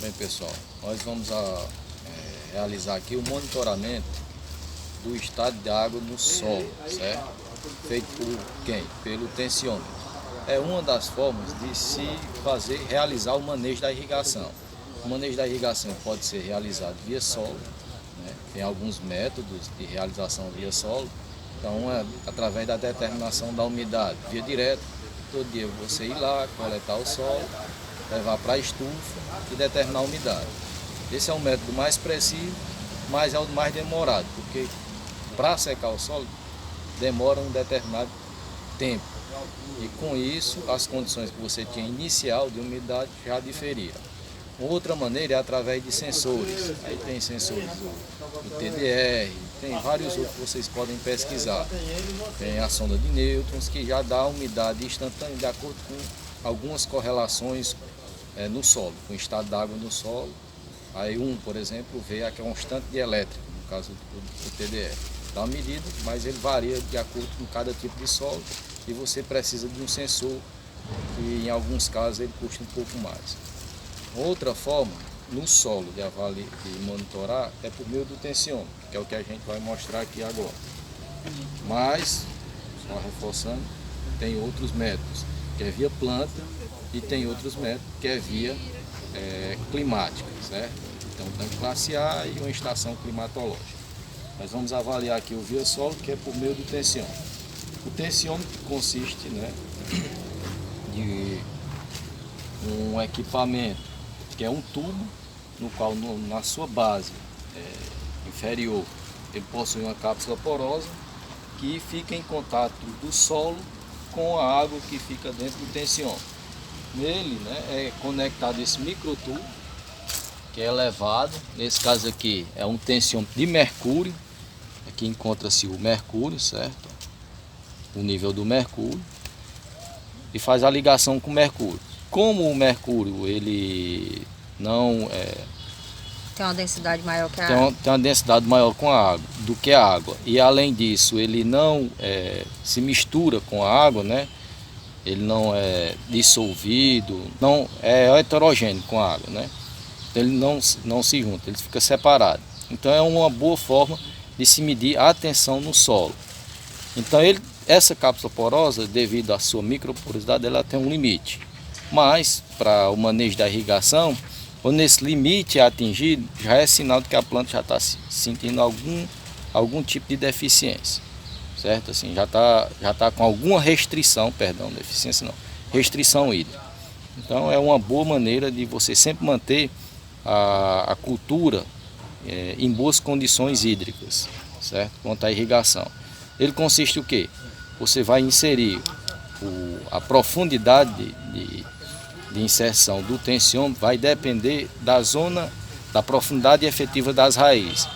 Bem, pessoal, nós vamos realizar aqui o monitoramento do estado de água no solo, certo? Feito por quem? Pelo tensiômetro. É uma das formas de se realizar o manejo da irrigação. O manejo da irrigação pode ser realizado via solo, né? Tem alguns métodos de realização via solo. Então, através da determinação da umidade, via direta, todo dia você ir lá, coletar o solo, levar para a estufa e determinar a umidade. Esse é o método mais preciso, mas é o mais demorado, porque para secar o solo demora um determinado tempo. E com isso, as condições que você tinha inicial de umidade já diferiram. Outra maneira é através de sensores. Aí tem sensores do TDR, tem vários outros que vocês podem pesquisar. Tem a sonda de nêutrons, que já dá a umidade instantânea de acordo com algumas correlações no solo, com o estado da água no solo. Aí por exemplo, vê a constante de elétrica, no caso do TDR. Dá uma medida, mas ele varia de acordo com cada tipo de solo e você precisa de um sensor que em alguns casos ele custa um pouco mais. Outra forma, no solo de monitorar é por meio do tensiômetro, que é o que a gente vai mostrar aqui agora. Mas, só reforçando, tem outros métodos, que é via planta, e tem outros métodos que é via climática, certo? Então, tanque classe A e uma estação climatológica. Nós vamos avaliar aqui o via solo, que é por meio do tensiômetro. O tensiômetro consiste, de um equipamento que é um tubo, no qual na sua base inferior ele possui uma cápsula porosa que fica em contato do solo com a água que fica dentro do tensiômetro. Nele é conectado esse microtubo, que é elevado. Nesse caso aqui é um tensiômetro de mercúrio. Aqui encontra-se o mercúrio, certo? O nível do mercúrio. E faz a ligação com o mercúrio. Como o mercúrio ele não tem uma densidade maior que a água. Tem uma densidade maior do que a água. E além disso, ele não se mistura com a água, ele não é dissolvido, não é heterogêneo com a água, Ele não se junta, ele fica separado. Então é uma boa forma de se medir a tensão no solo. Então essa cápsula porosa, devido à sua microporosidade, ela tem um limite. Mas para o manejo da irrigação, quando esse limite é atingido, já é sinal de que a planta já está sentindo algum tipo de deficiência, certo? Assim, já tá com alguma restrição, perdão, deficiência não, restrição hídrica. Então é uma boa maneira de você sempre manter a cultura em boas condições hídricas, certo? Quanto à irrigação. Ele consiste o quê? Você vai inserir a profundidade de inserção do tensiômetro vai depender da profundidade efetiva das raízes.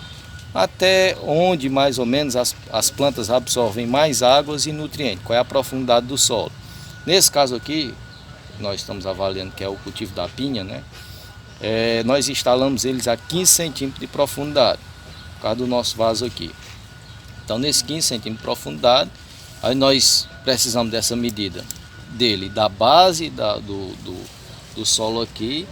Até onde mais ou menos as plantas absorvem mais águas e nutrientes, qual é a profundidade do solo. Nesse caso aqui, nós estamos avaliando que é o cultivo da pinha, nós instalamos eles a 15 centímetros de profundidade, por causa do nosso vaso aqui. Então nesse 15 centímetros de profundidade, aí nós precisamos dessa medida dele, da base do solo aqui,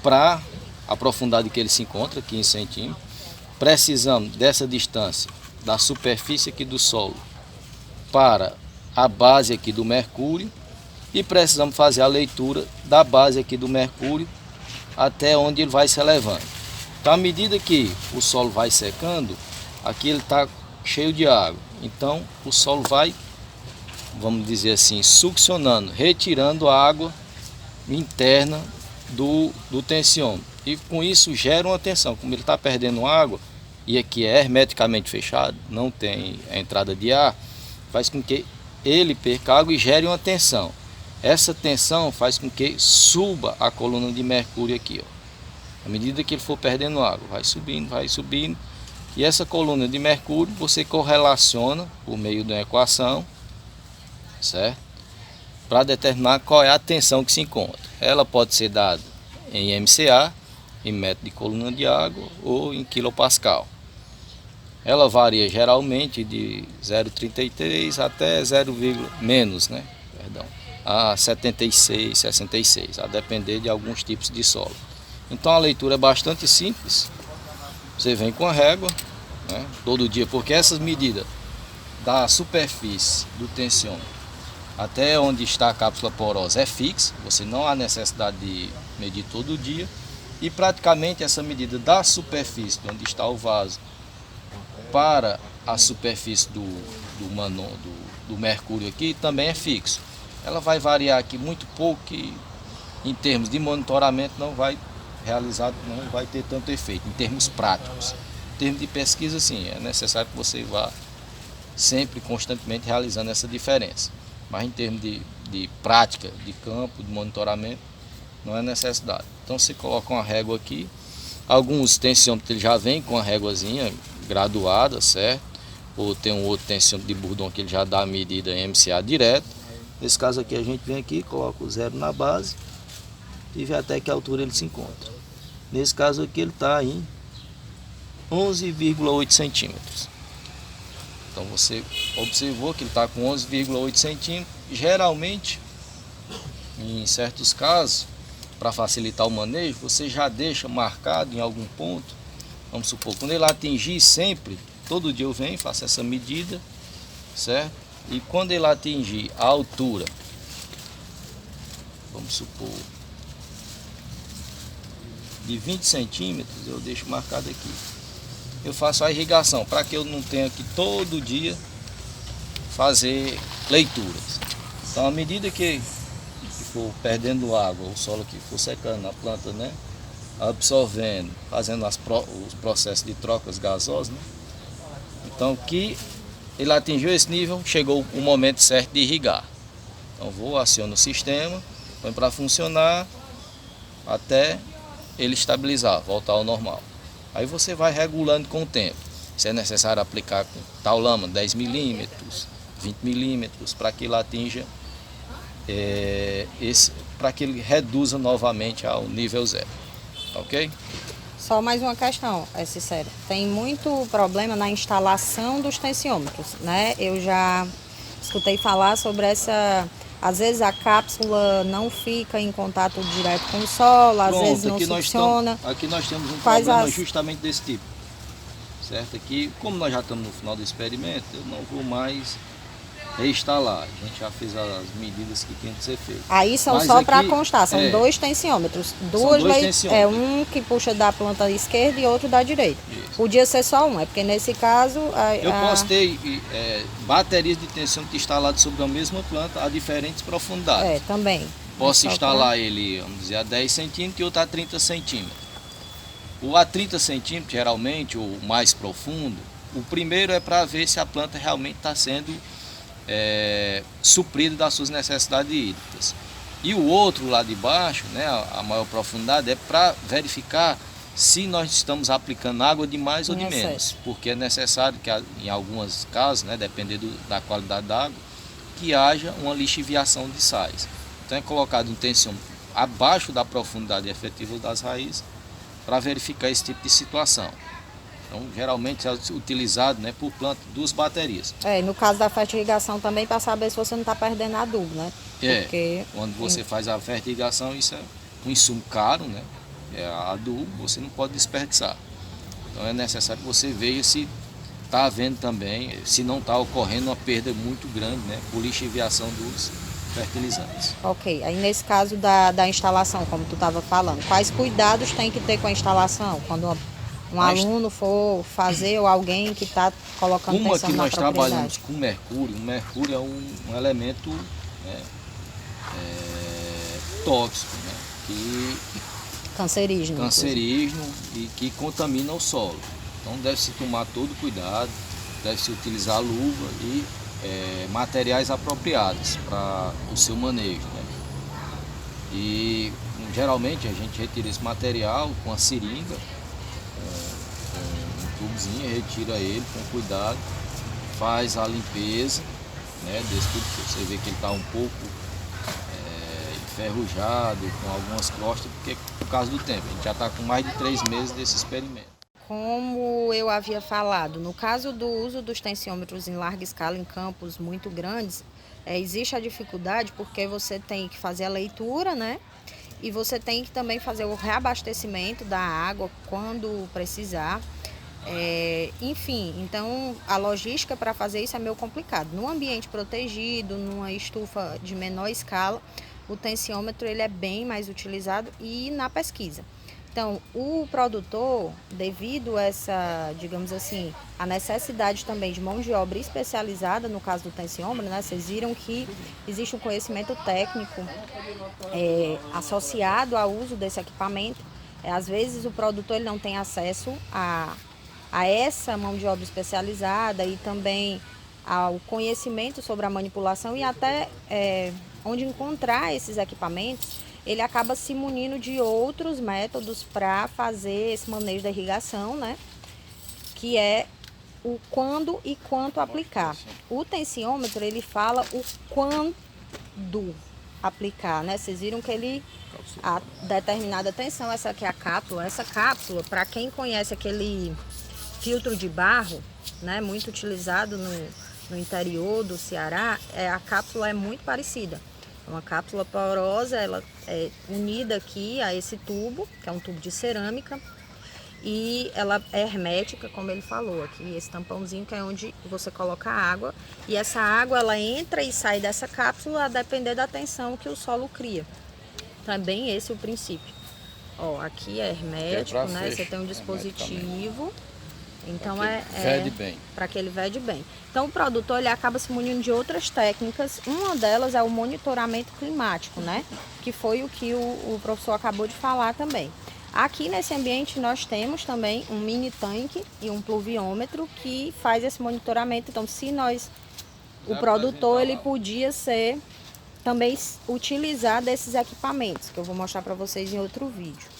para a profundidade que ele se encontra, 15 centímetros. Precisamos dessa distância da superfície aqui do solo para a base aqui do mercúrio e precisamos fazer a leitura da base aqui do mercúrio até onde ele vai se elevando. Então, à medida que o solo vai secando, aqui ele está cheio de água. Então, o solo vai, vamos dizer assim, succionando, retirando a água interna do tensiômetro. E com isso gera uma tensão. Como ele está perdendo água, e aqui é hermeticamente fechado, não tem a entrada de ar, faz com que ele perca água e gere uma tensão. Essa tensão faz com que suba a coluna de mercúrio aqui, À medida que ele for perdendo água, vai subindo. E essa coluna de mercúrio você correlaciona por meio de uma equação, certo? Para determinar qual é a tensão que se encontra. Ela pode ser dada em MCA, em metro de coluna de água, ou em quilopascal. Ela varia geralmente de 0,33 até 0, menos, a 76, 66, a depender de alguns tipos de solo. Então a leitura é bastante simples. Você vem com a régua, né, todo dia, porque essas medidas da superfície do tensiômetro até onde está a cápsula porosa é fixa, você não há necessidade de medir todo dia. E praticamente essa medida da superfície, onde está o vaso, para a superfície do mercúrio aqui também é fixo. Ela vai variar aqui muito pouco, e em termos de monitoramento não vai ter tanto efeito, em termos práticos. Em termos de pesquisa, sim, é necessário que você vá sempre, constantemente realizando essa diferença. Mas em termos de prática, de campo, de monitoramento, não é necessidade. Então você coloca uma régua aqui. Alguns tensiômetros ele já vem com a réguazinha graduada, certo? Ou tem um outro tensiômetro de Bourdon que ele já dá a medida MCA direto. Nesse caso aqui a gente vem aqui, coloca o zero na base e vê até que altura ele se encontra. Nesse caso aqui ele está em 11,8 centímetros. Então você observou que ele está com 11,8 centímetros. Geralmente, em certos casos, para facilitar o manejo, você já deixa marcado em algum ponto. Vamos supor, quando ele atingir sempre, todo dia eu venho, faço essa medida, certo? E quando ele atingir a altura, vamos supor, de 20 centímetros, eu deixo marcado aqui. Eu faço a irrigação, para que eu não tenha que todo dia fazer leituras. Então, à medida que for perdendo água, o solo que for secando, a planta, né, absorvendo, fazendo os processos de trocas gasosas, né? Então, que ele atingiu esse nível, chegou o momento certo de irrigar. Então, aciono o sistema, põe para funcionar até ele estabilizar, voltar ao normal. Aí você vai regulando com o tempo. Se é necessário aplicar com tal lama, 10 milímetros, 20 milímetros, para que ele atinja para que ele reduza novamente ao nível zero, ok? Só mais uma questão, Cícero. Tem muito problema na instalação dos tensiômetros, né? Eu já escutei falar sobre essa. Às vezes a cápsula não fica em contato direto com o solo, às vezes não funciona. Aqui nós temos um problema justamente desse tipo, certo? Aqui, como nós já estamos no final do experimento, eu não vou mais reinstalar. A gente já fez as medidas que tinham que ser feitas. Aí são só para constar, são dois tensiômetros. Um que puxa da planta esquerda e outro da direita. Isso. Podia ser só um, porque nesse caso... Eu postei baterias de tensiômetro instaladas sobre a mesma planta a diferentes profundidades. Também. Posso instalar ele, vamos dizer, a 10 centímetros e outro a 30 centímetros. O a 30 centímetros, geralmente, o mais profundo, o primeiro é para ver se a planta realmente está sendo suprido das suas necessidades hídricas. E o outro lá de baixo, né, a maior profundidade, é para verificar se nós estamos aplicando água de mais ou de menos, porque é necessário que em alguns casos, né, dependendo da qualidade da água, que haja uma lixiviação de sais. Então é colocado um tensiômetro abaixo da profundidade efetiva das raízes para verificar esse tipo de situação. Então, geralmente é utilizado, né, por planta, 2 baterias. No caso da fertirrigação também, para saber se você não está perdendo adubo, né? Porque quando você faz a fertirrigação, isso é um insumo caro, né? É adubo, você não pode desperdiçar. Então é necessário que você veja se está havendo também, se não está ocorrendo uma perda muito grande, né, por lixiviação dos fertilizantes. Ok, aí nesse caso da instalação, como tu estava falando, quais cuidados tem que ter com a instalação? Quando um aluno for fazer ou alguém que está colocando tensão na propriedade? Uma que nós trabalhamos com mercúrio, o mercúrio é um elemento, né, tóxico, né, cancerígeno e que contamina o solo. Então deve-se tomar todo cuidado, deve-se utilizar luva e materiais apropriados para o seu manejo, né? E geralmente a gente retira esse material com a seringa, um tubozinho, retira ele com cuidado, faz a limpeza, né, desse tubo. Você vê que ele está um pouco enferrujado, com algumas crostas, porque por causa do tempo. A gente já está com mais de 3 meses desse experimento. Como eu havia falado, no caso do uso dos tensiômetros em larga escala em campos muito grandes, existe a dificuldade porque você tem que fazer a leitura, né? e você tem que também fazer o reabastecimento da água quando precisar. Enfim, então a logística para fazer isso é meio complicado. Num ambiente protegido, numa estufa de menor escala, o tensiômetro ele é bem mais utilizado e na pesquisa. Então, o produtor, devido a essa, digamos assim, a necessidade também de mão de obra especializada, no caso do tensiômetro, né? Vocês viram que existe um conhecimento técnico associado ao uso desse equipamento. Às vezes o produtor ele não tem acesso a essa mão de obra especializada e também ao conhecimento sobre a manipulação e até onde encontrar esses equipamentos. Ele acaba se munindo de outros métodos para fazer esse manejo da irrigação, né? Que é o quando e quanto aplicar. O tensiômetro, ele fala o quando aplicar, né? Vocês viram que ele, a determinada tensão, essa aqui é a cápsula. Essa cápsula, para quem conhece aquele filtro de barro, né? Muito utilizado no interior do Ceará, a cápsula é muito parecida. Uma cápsula porosa, ela é unida aqui a esse tubo, que é um tubo de cerâmica, e ela é hermética, como ele falou aqui, esse tampãozinho que é onde você coloca a água, e essa água ela entra e sai dessa cápsula a depender da tensão que o solo cria. Então é bem esse o princípio. Ó, aqui é hermético, né? Você tem um dispositivo. Então para que ele vede bem. Então o produtor ele acaba se munindo de outras técnicas. Uma delas é o monitoramento climático, né? Que foi o que o professor acabou de falar também. Aqui nesse ambiente nós temos também um mini tanque e um pluviômetro que faz esse monitoramento. Então o produtor ele podia também utilizar desses equipamentos que eu vou mostrar para vocês em outro vídeo.